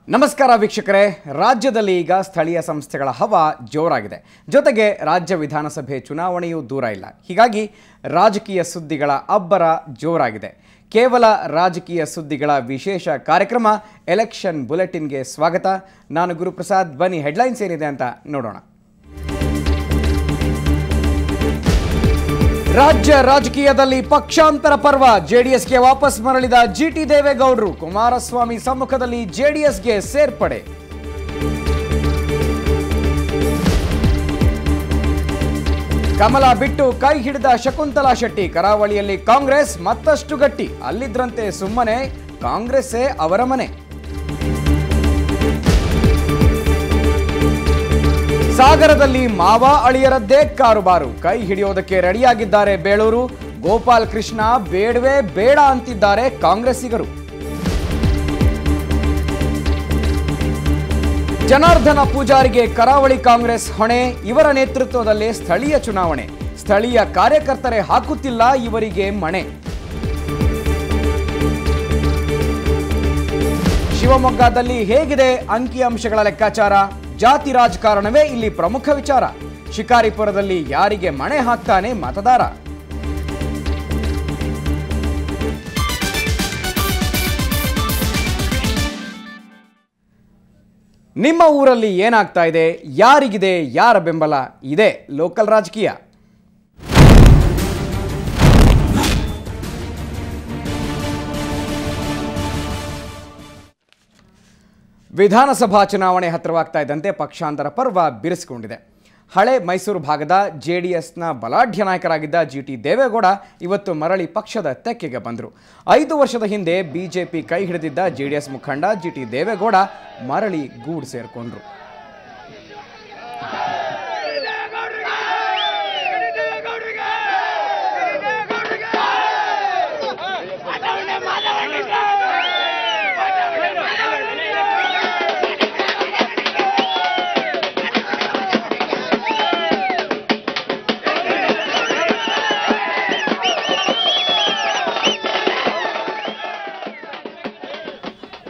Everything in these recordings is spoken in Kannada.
ನಮಸ್ಕಾರ ವೀಕ್ಷಕರೇ, ರಾಜ್ಯದಲ್ಲಿ ಈಗ ಸ್ಥಳೀಯ ಸಂಸ್ಥೆಗಳ ಹವಾ ಜೋರಾಗಿದೆ. ಜೊತೆಗೆ ರಾಜ್ಯ ವಿಧಾನಸಭೆ ಚುನಾವಣೆಯೂ ದೂರ ಇಲ್ಲ. ಹೀಗಾಗಿ ರಾಜಕೀಯ ಸುದ್ದಿಗಳ ಅಬ್ಬರ ಜೋರಾಗಿದೆ. ಕೇವಲ ರಾಜಕೀಯ ಸುದ್ದಿಗಳ ವಿಶೇಷ ಕಾರ್ಯಕ್ರಮ ಎಲೆಕ್ಷನ್ ಬುಲೆಟಿನ್ಗೆ ಸ್ವಾಗತ. ನಾನು ಗುರುಪ್ರಸಾದ್. ಬನ್ನಿ ಹೆಡ್ಲೈನ್ಸ್ ಏನಿದೆ ಅಂತ ನೋಡೋಣ. ರಾಜ್ಯ ರಾಜಕೀಯದಲ್ಲಿ ಪಕ್ಷಾಂತರ ಪರ್ವ. ಜೆಡಿಎಸ್ಗೆ ವಾಪಸ್ ಮರಳಿದ ಜಿಟಿ ದೇವೇಗೌಡರು. ಕುಮಾರಸ್ವಾಮಿ ಸಮ್ಮುಖದಲ್ಲಿ ಜೆಡಿಎಸ್ಗೆ ಸೇರ್ಪಡೆ. ಕಮಲ ಬಿಟ್ಟು ಕೈ ಹಿಡಿದ ಶಕುಂತಲಾ ಶೆಟ್ಟಿ. ಕರಾವಳಿಯಲ್ಲಿ ಕಾಂಗ್ರೆಸ್ ಮತ್ತಷ್ಟು ಗಟ್ಟಿ. ಅಲ್ಲಿದ್ರಂತೆ ಸುಮ್ಮನೆ, ಕಾಂಗ್ರೆಸ್ಸೇ ಅವರ ಮನೆ. ಸಾಗರದಲ್ಲಿ ಮಾವ ಅಳಿಯರದ್ದೇ ಕಾರುಬಾರು. ಕೈ ಹಿಡಿಯೋದಕ್ಕೆ ರೆಡಿಯಾಗಿದ್ದಾರೆ ಬೇಳೂರು. ಗೋಪಾಲ್ ಕೃಷ್ಣ ಬೇಡವೇ ಬೇಡ ಅಂತಿದ್ದಾರೆ ಕಾಂಗ್ರೆಸ್ಸಿಗರು. ಜನಾರ್ದನ ಪೂಜಾರಿಗೆ ಕರಾವಳಿ ಕಾಂಗ್ರೆಸ್ ಹೊಣೆ. ಇವರ ನೇತೃತ್ವದಲ್ಲೇ ಸ್ಥಳೀಯ ಚುನಾವಣೆ. ಸ್ಥಳೀಯ ಕಾರ್ಯಕರ್ತರೇ ಹಾಕುತ್ತಿಲ್ಲ ಇವರಿಗೆ ಮಣೆ. ಶಿವಮೊಗ್ಗದಲ್ಲಿ ಹೇಗಿದೆ ಅಂಕಿಅಂಶಗಳ ಲೆಕ್ಕಾಚಾರ? ಜಾತಿ ರಾಜಕಾರಣವೇ ಇಲ್ಲಿ ಪ್ರಮುಖ ವಿಚಾರ. ಶಿಕಾರಿಪುರದಲ್ಲಿ ಯಾರಿಗೆ ಮಣೆ ಹಾಕ್ತಾನೆ ಮತದಾರ? ನಿಮ್ಮ ಊರಲ್ಲಿ ಏನಾಗ್ತಾ ಇದೆ? ಯಾರಿಗಿದೆ ಯಾರ ಬೆಂಬಲ? ಇದೆ ಲೋಕಲ್ ರಾಜಕೀಯ. ವಿಧಾನಸಭಾ ಚುನಾವಣೆ ಹತ್ತಿರವಾಗ್ತಾ ಇದ್ದಂತೆ ಪಕ್ಷಾಂತರ ಪರ್ವ ಬಿರುಸಿಕೊಂಡಿದೆ. ಹಳೆ ಮೈಸೂರು ಭಾಗದ ಜೆಡಿಎಸ್ನ ಬಲಾಢ್ಯ ನಾಯಕರಾಗಿದ್ದ ಜಿಟಿ ದೇವೇಗೌಡ ಇವತ್ತು ಮರಳಿ ಪಕ್ಷದ ತೆಕ್ಕೆಗೆ ಬಂದರು. 5 ವರ್ಷದ ಹಿಂದೆ ಬಿಜೆಪಿ ಕೈ ಹಿಡಿದಿದ್ದ ಜೆಡಿಎಸ್ ಮುಖಂಡ ಜಿಟಿ ದೇವೇಗೌಡ ಮರಳಿ ಗೂಡು ಸೇರಿಕೊಂಡ್ರು.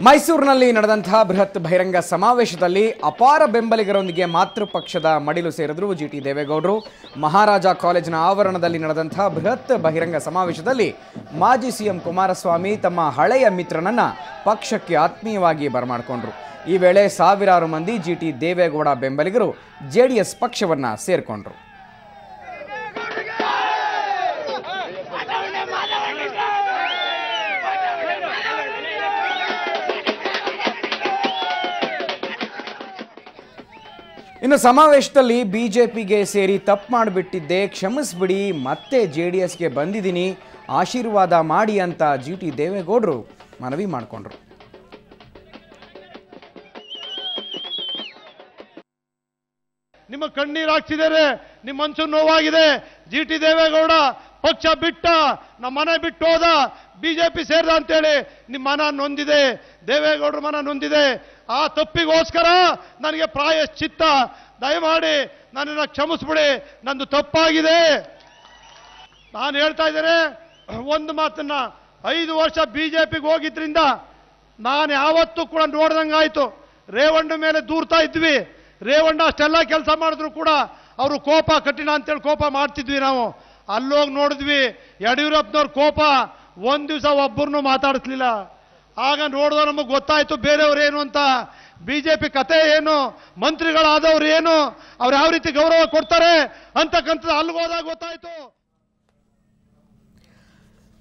ಮೈಸೂರಿನಲ್ಲಿ ನಡೆದಂತಹ ಬೃಹತ್ ಬಹಿರಂಗ ಸಮಾವೇಶದಲ್ಲಿ ಅಪಾರ ಬೆಂಬಲಿಗರೊಂದಿಗೆ ಮಾತೃಪಕ್ಷದ ಮಡಿಲು ಸೇರಿದ್ರು ಜಿಟಿ ದೇವೇಗೌಡರು. ಮಹಾರಾಜ ಕಾಲೇಜಿನ ಆವರಣದಲ್ಲಿ ನಡೆದಂತಹ ಬೃಹತ್ ಬಹಿರಂಗ ಸಮಾವೇಶದಲ್ಲಿ ಮಾಜಿ ಸಿಎಂ ಕುಮಾರಸ್ವಾಮಿ ತಮ್ಮ ಹಳೆಯ ಮಿತ್ರನನ್ನ ಪಕ್ಷಕ್ಕೆ ಆತ್ಮೀಯವಾಗಿ ಬರಮಾಡಿಕೊಂಡ್ರು. ಈ ವೇಳೆ ಸಾವಿರಾರು ಮಂದಿ ಜಿಟಿ ದೇವೇಗೌಡ ಬೆಂಬಲಿಗರು ಜೆಡಿಎಸ್ ಪಕ್ಷವನ್ನ ಸೇರ್ಕೊಂಡ್ರು. ಇನ್ನು ಸಮಾವೇಶದಲ್ಲಿ ಬಿಜೆಪಿಗೆ ಸೇರಿ ತಪ್ಪು ಮಾಡಿಬಿಟ್ಟಿದ್ದೆ, ಕ್ಷಮಿಸ್ಬಿಡಿ, ಮತ್ತೆ ಜೆಡಿಎಸ್ಗೆ ಬಂದಿದ್ದೀನಿ, ಆಶೀರ್ವಾದ ಮಾಡಿ ಅಂತ ಜಿಟಿ ದೇವೇಗೌಡರು ಮನವಿ ಮಾಡಿಕೊಂಡ್ರು. ನಿಮ್ಮ ಕಣ್ಣೀರು ಹಾಕ್ಸಿದ್ದಾರೆ, ನಿಮ್ಮ ಮನಸ್ಸು ನೋವಾಗಿದೆ. ಜಿಟಿ ದೇವೇಗೌಡ ಪಕ್ಷ ಬಿಟ್ಟ, ನಮ್ಮ ಮನೆ ಬಿಟ್ಟು ಹೋದ, ಬಿಜೆಪಿ ಸೇರಿದ ಅಂತೇಳಿ ನಿಮ್ಮ ಮನ ನೊಂದಿದೆ, ದೇವೇಗೌಡರ ಮನ ನೊಂದಿದೆ. ಆ ತಪ್ಪಿಗೋಸ್ಕರ ನನಗೆ ಪ್ರಾಯಶ್ಚಿತ್ತ, ದಯಮಾಡಿ ನನ್ನನ್ನು ಕ್ಷಮಿಸ್ಬಿಡಿ, ನಂದು ತಪ್ಪಾಗಿದೆ. ನಾನು ಹೇಳ್ತಾ ಇದ್ದೇನೆ ಒಂದು ಮಾತನ್ನ, 5 ವರ್ಷ ಬಿಜೆಪಿಗೆ ಹೋಗಿದ್ರಿಂದ ನಾನು ಯಾವತ್ತೂ ಕೂಡ ನೋಡ್ದಂಗಾಯ್ತು. ರೇವಣ್ಣ ಮೇಲೆ ದೂರ್ತಾ ಇದ್ವಿ. ರೇವಣ್ಣ ಅಷ್ಟೆಲ್ಲ ಕೆಲಸ ಮಾಡಿದ್ರು ಕೂಡ ಅವರು ಕೋಪ ಕಠಿಣ ಅಂತೇಳಿ ಕೋಪ ಮಾಡ್ತಿದ್ವಿ. ನಾವು ಅಲ್ಲೋಗಿ ನೋಡಿದ್ವಿ, ಯಡಿಯೂರಪ್ಪನವ್ರ ಕೋಪ ಒಂದು ದಿವಸ ಒಬ್ಬರನ್ನು ಮಾತಾಡಿಸ್ಲಿಲ್ಲ. ಆಗ ನೋಡಿದ ನಮಗೆ ಗೊತ್ತಾಯ್ತು ಬೇರೆಯವ್ರು ಏನು ಅಂತ, ಬಿಜೆಪಿ ಕತೆ ಏನು, ಮಂತ್ರಿಗಳಾದವ್ರು ಏನು, ಅವ್ರು ಯಾವ ರೀತಿ ಗೌರವ ಕೊಡ್ತಾರೆ ಅಂತಕ್ಕಂಥದ್ದು ಅಲ್ಲಿಗೆ ಹೋದಾಗ ಗೊತ್ತಾಯ್ತು.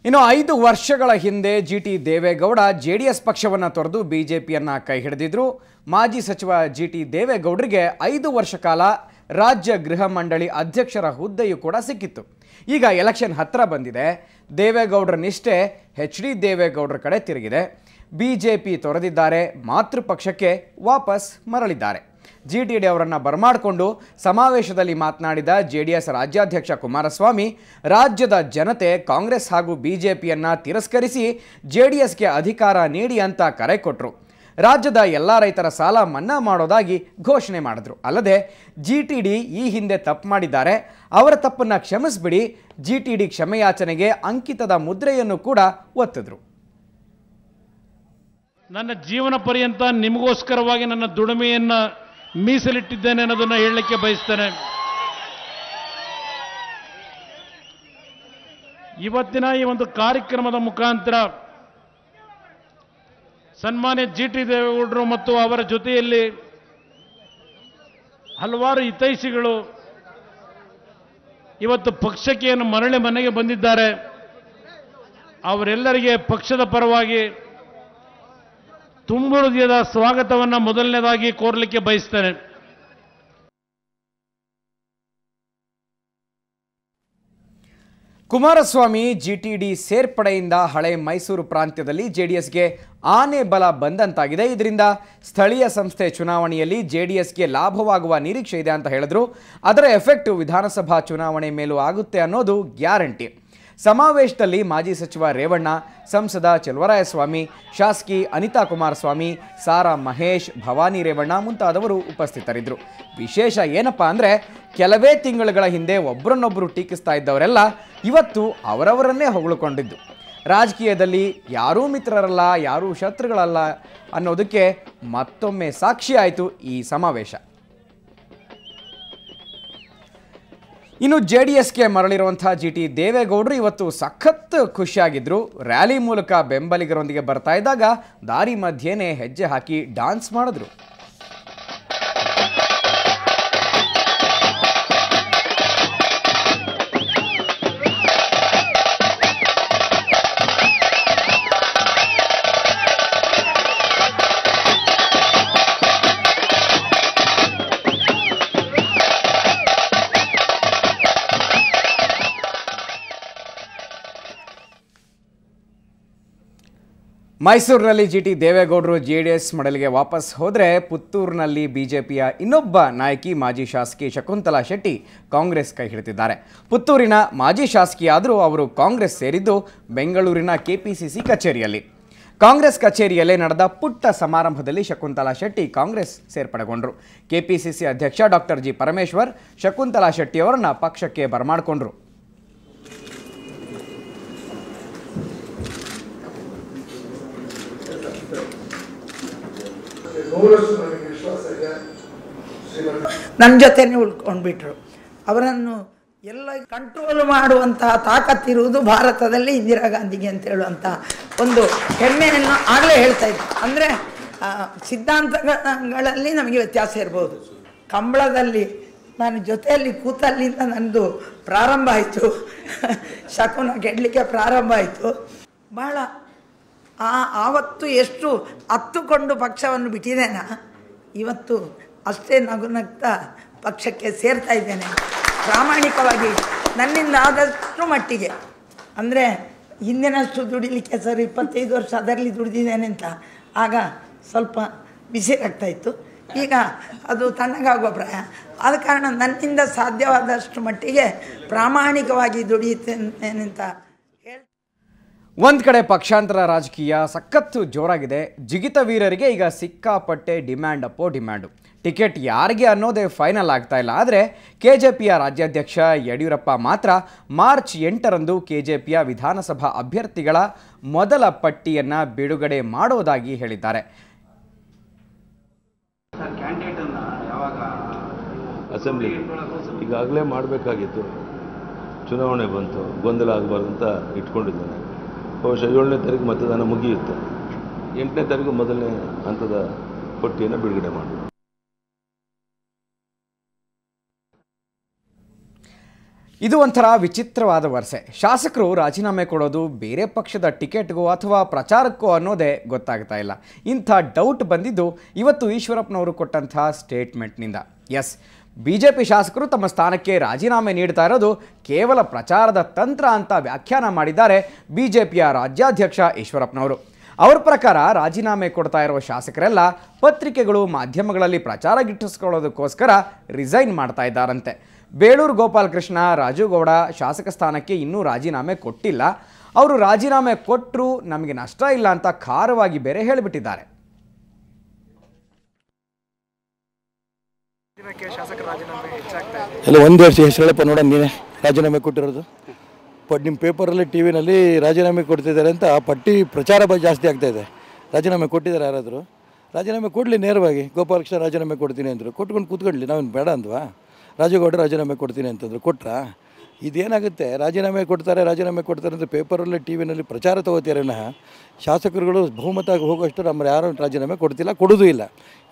ಇನ್ನು 5 ವರ್ಷಗಳ ಹಿಂದೆ ಜಿಟಿ ದೇವೇಗೌಡ ಜೆಡಿಎಸ್ ಪಕ್ಷವನ್ನು ತೊರೆದು ಬಿಜೆಪಿಯನ್ನ ಕೈ ಹಿಡಿದಿದ್ರು. ಮಾಜಿ ಸಚಿವ ಜಿಟಿ ದೇವೇಗೌಡರಿಗೆ 5 ವರ್ಷ ಕಾಲ ರಾಜ್ಯ ಗೃಹ ಮಂಡಳಿ ಅಧ್ಯಕ್ಷರ ಹುದ್ದೆಯೂ ಕೂಡ ಸಿಕ್ಕಿತ್ತು. ಈಗ ಎಲೆಕ್ಷನ್ ಹತ್ತಿರ ಬಂದಿದೆ. ದೇವೇಗೌಡರ ನಿಷ್ಠೆ HD ದೇವೇಗೌಡರ ಕಡೆ ತಿರುಗಿದೆ. ಬಿಜೆಪಿ ತೊರೆದಿದ್ದಾರೆ, ಮಾತೃಪಕ್ಷಕ್ಕೆ ವಾಪಸ್ ಮರಳಿದ್ದಾರೆ. ಜಿಟಿಡಿ ಅವರನ್ನು ಬರಮಾಡಿಕೊಂಡು ಸಮಾವೇಶದಲ್ಲಿ ಮಾತನಾಡಿದ ಜೆಡಿಎಸ್ ರಾಜ್ಯಾಧ್ಯಕ್ಷ ಕುಮಾರಸ್ವಾಮಿ, ರಾಜ್ಯದ ಜನತೆ ಕಾಂಗ್ರೆಸ್ ಹಾಗೂ ಬಿಜೆಪಿಯನ್ನ ತಿರಸ್ಕರಿಸಿ ಜೆಡಿಎಸ್ಗೆ ಅಧಿಕಾರ ನೀಡಿ ಅಂತ ಕರೆ ಕೊಟ್ಟರು. ರಾಜ್ಯದ ಎಲ್ಲ ರೈತರ ಸಾಲ ಮನ್ನಾ ಮಾಡೋದಾಗಿ ಘೋಷಣೆ ಮಾಡಿದ್ರು. ಅಲ್ಲದೆ ಜಿಟಿಡಿ ಈ ಹಿಂದೆ ತಪ್ಪು ಮಾಡಿದ್ದಾರೆ, ಅವರ ತಪ್ಪನ್ನು ಕ್ಷಮಿಸ್ಬಿಡಿ, ಜಿಟಿಡಿ ಕ್ಷಮೆಯಾಚನೆಗೆ ಅಂಕಿತದ ಮುದ್ರೆಯನ್ನು ಕೂಡ ಒತ್ತಿದ್ರು. ನನ್ನ ಜೀವನ ಪರ್ಯಂತ ನಿಮಗೋಸ್ಕರವಾಗಿ ನನ್ನ ದುಡಿಮೆಯನ್ನು ಮೀಸಲಿಟ್ಟಿದ್ದೇನೆ ಅನ್ನೋದನ್ನು ಹೇಳಲಿಕ್ಕೆ ಬಯಸ್ತೇನೆ. ಇವತ್ತಿನ ಈ ಒಂದು ಕಾರ್ಯಕ್ರಮದ ಮುಖಾಂತರ ಸನ್ಮಾನ್ಯ ಜಿ.ಟಿ. ದೇವೇಗೌಡರು ಮತ್ತು ಅವರ ಜೊತೆಯಲ್ಲಿ ಹಲವಾರು ಹಿತೈಷಿಗಳು ಇವತ್ತು ಪಕ್ಷಕ್ಕೆ ಏನು ಮರಳಿ ಮನೆಗೆ ಬಂದಿದ್ದಾರೆ. ಅವರೆಲ್ಲರಿಗೆ ಪಕ್ಷದ ಪರವಾಗಿ ತುಂಬ ಹೃದಯದ ಸ್ವಾಗತವನ್ನು ಮೊದಲನೇದಾಗಿ ಕೋರಲಿಕ್ಕೆ ಬಯಸ್ತೇನೆ. ಕುಮಾರಸ್ವಾಮಿ ಜಿಟಿಡಿ ಸೇರ್ಪಡೆಯಿಂದ ಹಳೆ ಮೈಸೂರು ಪ್ರಾಂತ್ಯದಲ್ಲಿ ಜೆಡಿಎಸ್ಗೆ ಆನೆ ಬಲ ಬಂದಂತಾಗಿದೆ. ಇದರಿಂದ ಸ್ಥಳೀಯ ಸಂಸ್ಥೆ ಚುನಾವಣೆಯಲ್ಲಿ ಜೆಡಿಎಸ್ಗೆ ಲಾಭವಾಗುವ ನಿರೀಕ್ಷೆ ಇದೆ ಅಂತ ಹೇಳಿದ್ರು. ಅದರ ಎಫೆಕ್ಟ್ ವಿಧಾನಸಭಾ ಚುನಾವಣೆ ಮೇಲೂ ಆಗುತ್ತೆ ಅನ್ನೋದು ಗ್ಯಾರಂಟಿ. ಸಮಾವೇಶದಲ್ಲಿ ಮಾಜಿ ಸಚಿವ ರೇವಣ್ಣ, ಸಂಸದ ಚೆಲುವರಾಯಸ್ವಾಮಿ, ಶಾಸಕಿ ಅನಿತಾ ಕುಮಾರಸ್ವಾಮಿ, ಸಾರಾ ಮಹೇಶ್, ಭವಾನಿ ರೇವಣ್ಣ ಮುಂತಾದವರು ಉಪಸ್ಥಿತರಿದ್ದರು. ವಿಶೇಷ ಏನಪ್ಪಾ ಅಂದರೆ ಕೆಲವೇ ತಿಂಗಳುಗಳ ಹಿಂದೆ ಒಬ್ಬರನ್ನೊಬ್ಬರು ಟೀಕಿಸ್ತಾ ಇದ್ದವರೆಲ್ಲ ಇವತ್ತು ಅವರವರನ್ನೇ ಹೊಗಳಿಕೊಂಡಿದ್ದು. ರಾಜಕೀಯದಲ್ಲಿ ಯಾರೂ ಮಿತ್ರರಲ್ಲ, ಯಾರೂ ಶತ್ರುಗಳಲ್ಲ ಅನ್ನೋದಕ್ಕೆ ಮತ್ತೊಮ್ಮೆ ಸಾಕ್ಷಿಯಾಯಿತು ಈ ಸಮಾವೇಶ. ಇನ್ನು ಜೆಡಿಎಸ್ಗೆ ಮರಳಿರುವಂಥ ಜಿ.ಟಿ. ದೇವೇಗೌಡರು ಇವತ್ತು ಸಖತ್ ಖುಷಿಯಾಗಿದ್ದರು. ರ್ಯಾಲಿ ಮೂಲಕ ಬೆಂಬಲಿಗರೊಂದಿಗೆ ಬರ್ತಾ ಇದ್ದಾಗ ದಾರಿ ಮಧ್ಯೆನೇ ಹೆಜ್ಜೆ ಹಾಕಿ ಡಾನ್ಸ್ ಮಾಡಿದ್ರು. ಮೈಸೂರಿನಲ್ಲಿ ಜಿ.ಟಿ. ದೇವೇಗೌಡರು ಜೆಡಿಎಸ್ ಮಡಲಿಗೆ ವಾಪಸ್ ಹೋದರೆ ಪುತ್ತೂರಿನಲ್ಲಿ ಬಿಜೆಪಿಯ ಇನ್ನೊಬ್ಬ ನಾಯಕಿ ಮಾಜಿ ಶಾಸಕಿ ಶಕುಂತಲಾ ಶೆಟ್ಟಿ ಕಾಂಗ್ರೆಸ್ ಕೈ ಹಿಡಿದಿದ್ದಾರೆ. ಪುತ್ತೂರಿನ ಮಾಜಿ ಶಾಸಕಿಯಾದರೂ ಅವರು ಕಾಂಗ್ರೆಸ್ ಸೇರಿದ್ದು ಬೆಂಗಳೂರಿನ ಕೆಪಿಸಿಸಿ ಕಚೇರಿಯಲ್ಲಿ. ಕಾಂಗ್ರೆಸ್ ಕಚೇರಿಯಲ್ಲೇ ನಡೆದ ಪುಟ್ಟ ಸಮಾರಂಭದಲ್ಲಿ ಶಕುಂತಲಾ ಶೆಟ್ಟಿ ಕಾಂಗ್ರೆಸ್ ಸೇರ್ಪಡೆಗೊಂಡರು. ಕೆಪಿಸಿಸಿ ಅಧ್ಯಕ್ಷ ಡಾಕ್ಟರ್ ಜಿ ಪರಮೇಶ್ವರ್ ಶಕುಂತಲಾ ಶೆಟ್ಟಿಯವರನ್ನ ಪಕ್ಷಕ್ಕೆ ಬರಮಾಡಿಕೊಂಡ್ರು. ನನ್ನ ಜೊತೆನೇ ಉಳ್ಕೊಂಡ್ಬಿಟ್ರು. ಅವರನ್ನು ಎಲ್ಲ ಕಂಟ್ರೋಲ್ ಮಾಡುವಂತಹ ತಾಕತ್ತಿರುವುದು ಭಾರತದಲ್ಲಿ ಇಂದಿರಾ ಗಾಂಧಿಗೆ ಅಂತ ಹೇಳುವಂಥ ಒಂದು ಹೆಮ್ಮೆಯನ್ನು ಆಗಲೇ ಹೇಳ್ತಾ ಇದ್ದರು. ಅಂದರೆ ಸಿದ್ಧಾಂತಗಳಲ್ಲಿ ನಮಗೆ ವ್ಯತ್ಯಾಸ ಇರ್ಬೋದು. ಕಂಬಳದಲ್ಲಿ ನಾನು ಜೊತೆಯಲ್ಲಿ ಕೂತಲ್ಲಿಂದ ನನ್ನದು ಪ್ರಾರಂಭ ಆಯಿತು, ಶಕುನ ಗೆಡಲಿಕ್ಕೆ ಪ್ರಾರಂಭ ಆಯಿತು. ಭಾಳ ಆವತ್ತು ಎಷ್ಟು ಹತ್ತುಕೊಂಡು ಪಕ್ಷವನ್ನು ಬಿಟ್ಟಿದ್ದೇನ, ಇವತ್ತು ಅಷ್ಟೇ ನಗುನಗ್ತಾ ಪಕ್ಷಕ್ಕೆ ಸೇರ್ತಾ ಇದ್ದೇನೆ. ಪ್ರಾಮಾಣಿಕವಾಗಿ ನನ್ನಿಂದ ಆದಷ್ಟು ಮಟ್ಟಿಗೆ, ಅಂದರೆ ಹಿಂದಿನಷ್ಟು ದುಡಿಲಿಕ್ಕೆ ಸರ್ 25 ವರ್ಷ ಅದರಲ್ಲಿ ದುಡಿದಿದ್ದೇನೆ ಅಂತ ಆಗ ಸ್ವಲ್ಪ ಬಿಸಿ ಆಗ್ತಾಯಿತ್ತು. ಈಗ ಅದು ತಣ್ಣಗಾಗುವ ಪ್ರಾಯ. ಆದ ಕಾರಣ ನನ್ನಿಂದ ಸಾಧ್ಯವಾದಷ್ಟು ಮಟ್ಟಿಗೆ ಪ್ರಾಮಾಣಿಕವಾಗಿ ದುಡಿಯುತ್ತೇನೆ ಅಂತ ಹೇಳಿ. ಒಂದು ಕಡೆ ಪಕ್ಷಾಂತರ ರಾಜಕೀಯ ಸಖತ್ತು ಜೋರಾಗಿದೆ. ಜಿಗಿತ ವೀರರಿಗೆ ಈಗ ಸಿಕ್ಕಾಪಟ್ಟೆ ಡಿಮ್ಯಾಂಡ್ ಅಪ್ಪೋ ಡಿಮ್ಯಾಂಡು. ಟಿಕೆಟ್ ಯಾರಿಗೆ ಅನ್ನೋದೇ ಫೈನಲ್ ಆಗ್ತಾ ಇಲ್ಲ. ಆದರೆ ಕೆಜೆಪಿಯ ರಾಜ್ಯಾಧ್ಯಕ್ಷ ಯಡಿಯೂರಪ್ಪ ಮಾತ್ರ ಮಾರ್ಚ್ 8ರಂದು ಕೆಜೆಪಿಯ ವಿಧಾನಸಭಾ ಅಭ್ಯರ್ಥಿಗಳ ಮೊದಲ ಪಟ್ಟಿಯನ್ನು ಬಿಡುಗಡೆ ಮಾಡೋದಾಗಿ ಹೇಳಿದ್ದಾರೆ. ಅಸೆಂಬ್ಲಿ ಈಗಾಗಲೇ ಮಾಡಬೇಕಾಗಿತ್ತು, ಚುನಾವಣೆ ಬಂತು, ಗೊಂದಲ ಆಗಬಾರ್ದು ಅಂತ ಇಟ್ಕೊಂಡಿದ್ದೇನೆ. ಬಹುಶಃ 7ನೇ ತಾರೀಕು ಮತದಾನ ಮುಗಿಯುತ್ತೆ. 8ನೇ ತಾರೀಕು ಮೊದಲನೇ ಹಂತದ ಪಟ್ಟಿಯನ್ನು ಬಿಡುಗಡೆ ಮಾಡಿ. ಇದು ಒಂಥರ ವಿಚಿತ್ರವಾದ ವರಸೆ. ಶಾಸಕರು ರಾಜೀನಾಮೆ ಕೊಡೋದು ಬೇರೆ ಪಕ್ಷದ ಟಿಕೆಟ್ಗೋ ಅಥವಾ ಪ್ರಚಾರಕ್ಕೋ ಅನ್ನೋದೇ ಗೊತ್ತಾಗ್ತಾ ಇಲ್ಲ. ಇಂಥ ಡೌಟ್ ಬಂದಿದ್ದು ಇವತ್ತು ಈಶ್ವರಪ್ಪನವರು ಕೊಟ್ಟಂಥ ಸ್ಟೇಟ್ಮೆಂಟ್ನಿಂದ. ಎಸ್, ಬಿಜೆಪಿ ಶಾಸಕರು ತಮ್ಮ ಸ್ಥಾನಕ್ಕೆ ರಾಜೀನಾಮೆ ನೀಡ್ತಾ ಇರೋದು ಕೇವಲ ಪ್ರಚಾರದ ತಂತ್ರ ಅಂತ ವ್ಯಾಖ್ಯಾನ ಮಾಡಿದ್ದಾರೆ ಬಿಜೆಪಿಯ ರಾಜ್ಯಾಧ್ಯಕ್ಷ ಈಶ್ವರಪ್ಪನವರು. ಅವ್ರ ಪ್ರಕಾರ ರಾಜೀನಾಮೆ ಕೊಡ್ತಾ ಇರುವ ಶಾಸಕರೆಲ್ಲ ಪತ್ರಿಕೆಗಳು, ಮಾಧ್ಯಮಗಳಲ್ಲಿ ಪ್ರಚಾರ ಗಿಟ್ಟಿಸ್ಕೊಳ್ಳೋದಕ್ಕೋಸ್ಕರ ರಿಸೈನ್ ಮಾಡ್ತಾ ಇದ್ದಾರಂತೆ. ಬೇಳೂರು ಗೋಪಾಲಕೃಷ್ಣ, ರಾಜುಗೌಡ ಶಾಸಕ ಸ್ಥಾನಕ್ಕೆ ಇನ್ನೂ ರಾಜೀನಾಮೆ ಕೊಟ್ಟಿಲ್ಲ. ಅವರು ರಾಜೀನಾಮೆ ಕೊಟ್ಟರು ನಮಗೆ ನಷ್ಟ ಇಲ್ಲ ಅಂತ ಖಾರವಾಗಿ ಬೇರೆ ಹೇಳಿಬಿಟ್ಟಿದ್ದಾರೆ. ಎಲ್ಲ ಒಂದು ವರ್ಷ ಹೆಸರಳಪ್ಪ ನೋಡ, ನೀನೇ ರಾಜೀನಾಮೆ ಕೊಟ್ಟಿರೋದು. ನಿಮ್ಮ ಪೇಪರಲ್ಲಿ ಟಿ ವಿನಲ್ಲಿ ರಾಜೀನಾಮೆ ಕೊಡ್ತಿದ್ದಾರೆ ಅಂತ ಪಟ್ಟಿ ಪ್ರಚಾರ ಜಾಸ್ತಿ ಆಗ್ತಾಯಿದೆ. ರಾಜೀನಾಮೆ ಕೊಟ್ಟಿದ್ದಾರೆ ಯಾರಾದರೂ? ರಾಜೀನಾಮೆ ಕೊಡಲಿ, ನೇರವಾಗಿ ಗೋಪಾಲಕೃಷ್ಣ ರಾಜೀನಾಮೆ ಕೊಡ್ತೀನಿ ಅಂದರು, ಕೊಟ್ಕೊಂಡು ಕೂತ್ಕೊಳ್ಳಿ, ನಾವೇನು ಬೇಡ ಅಂದ್ವಾ? ರಾಜೇಗೌಡ ರಾಜೀನಾಮೆ ಕೊಡ್ತೀನಿ ಅಂತಂದರು, ಕೊಟ್ರಾ? ಇದೇನಾಗುತ್ತೆ, ರಾಜೀನಾಮೆ ಕೊಡ್ತಾರೆ ಅಂದರೆ ಪೇಪರಲ್ಲಿ ಟಿ ವಿನಲ್ಲಿ ಪ್ರಚಾರ ತಗೋತೀರನ್ನ ಶಾಸಕರುಗಳು ಬಹುಮತ ಹೋಗೋಷ್ಟು ನಮ್ಮ ಯಾರೂ ರಾಜೀನಾಮೆ ಕೊಡ್ತಿಲ್ಲ, ಕೊಡೋದೂ ಇಲ್ಲ.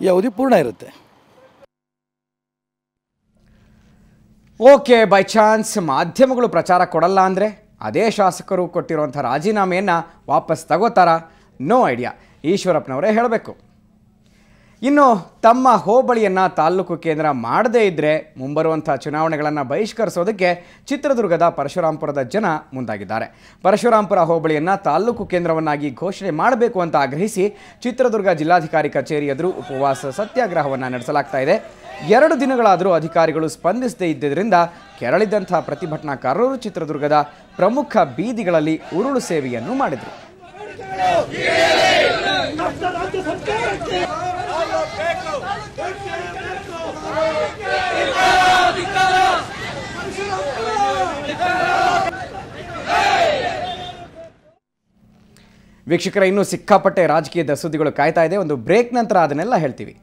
ಈ ಅವಧಿ ಪೂರ್ಣ ಇರುತ್ತೆ. ಓಕೆ, ಬೈ ಚಾನ್ಸ್ ಮಾಧ್ಯಮಗಳು ಪ್ರಚಾರ ಕೊಡಲ್ಲ ಅಂದರೆ ಅದೇ ಶಾಸಕರು ಕೊಟ್ಟಿರುವಂಥ ರಾಜೀನಾಮೆಯನ್ನು ವಾಪಸ್ ತಗೋತಾರಾ? No idea. ಈಶ್ವರಪ್ಪನವರೇ ಹೇಳಬೇಕು. ಇನ್ನು ತಮ್ಮ ಹೋಬಳಿಯನ್ನು ತಾಲೂಕು ಕೇಂದ್ರ ಮಾಡದೇ ಇದ್ದರೆ ಮುಂಬರುವಂಥ ಚುನಾವಣೆಗಳನ್ನು ಬಹಿಷ್ಕರಿಸೋದಕ್ಕೆ ಚಿತ್ರದುರ್ಗದ ಪರಶುರಾಂಪುರದ ಜನ ಮುಂದಾಗಿದ್ದಾರೆ. ಪರಶುರಾಂಪುರ ಹೋಬಳಿಯನ್ನು ತಾಲೂಕು ಕೇಂದ್ರವನ್ನಾಗಿ ಘೋಷಣೆ ಮಾಡಬೇಕು ಅಂತ ಆಗ್ರಹಿಸಿ ಚಿತ್ರದುರ್ಗ ಜಿಲ್ಲಾಧಿಕಾರಿ ಕಚೇರಿ ಎದುರು ಉಪವಾಸ ಸತ್ಯಾಗ್ರಹವನ್ನು ನಡೆಸಲಾಗ್ತಾ ಇದೆ. 2 ದಿನಗಳಾದರೂ ಅಧಿಕಾರಿಗಳು ಸ್ಪಂದಿಸದೇ ಇದ್ದಿದ್ದರಿಂದ ಕೆರಳಿದಂಥ ಪ್ರತಿಭಟನಾಕಾರರು ಚಿತ್ರದುರ್ಗದ ಪ್ರಮುಖ ಬೀದಿಗಳಲ್ಲಿ ಉರುಳು ಸೇವೆಯನ್ನು ಮಾಡಿದರು. ವೀಕ್ಷಕರ, ಇನ್ನೂ ಸಿಕ್ಕಾಪಟ್ಟೆ ರಾಜಕೀಯದ ಸುದ್ದಿಗಳು ಕಾಯ್ತಾ ಇದೆ. ಒಂದು ಬ್ರೇಕ್ ನಂತರ ಅದನ್ನೆಲ್ಲ ಹೇಳ್ತೀವಿ.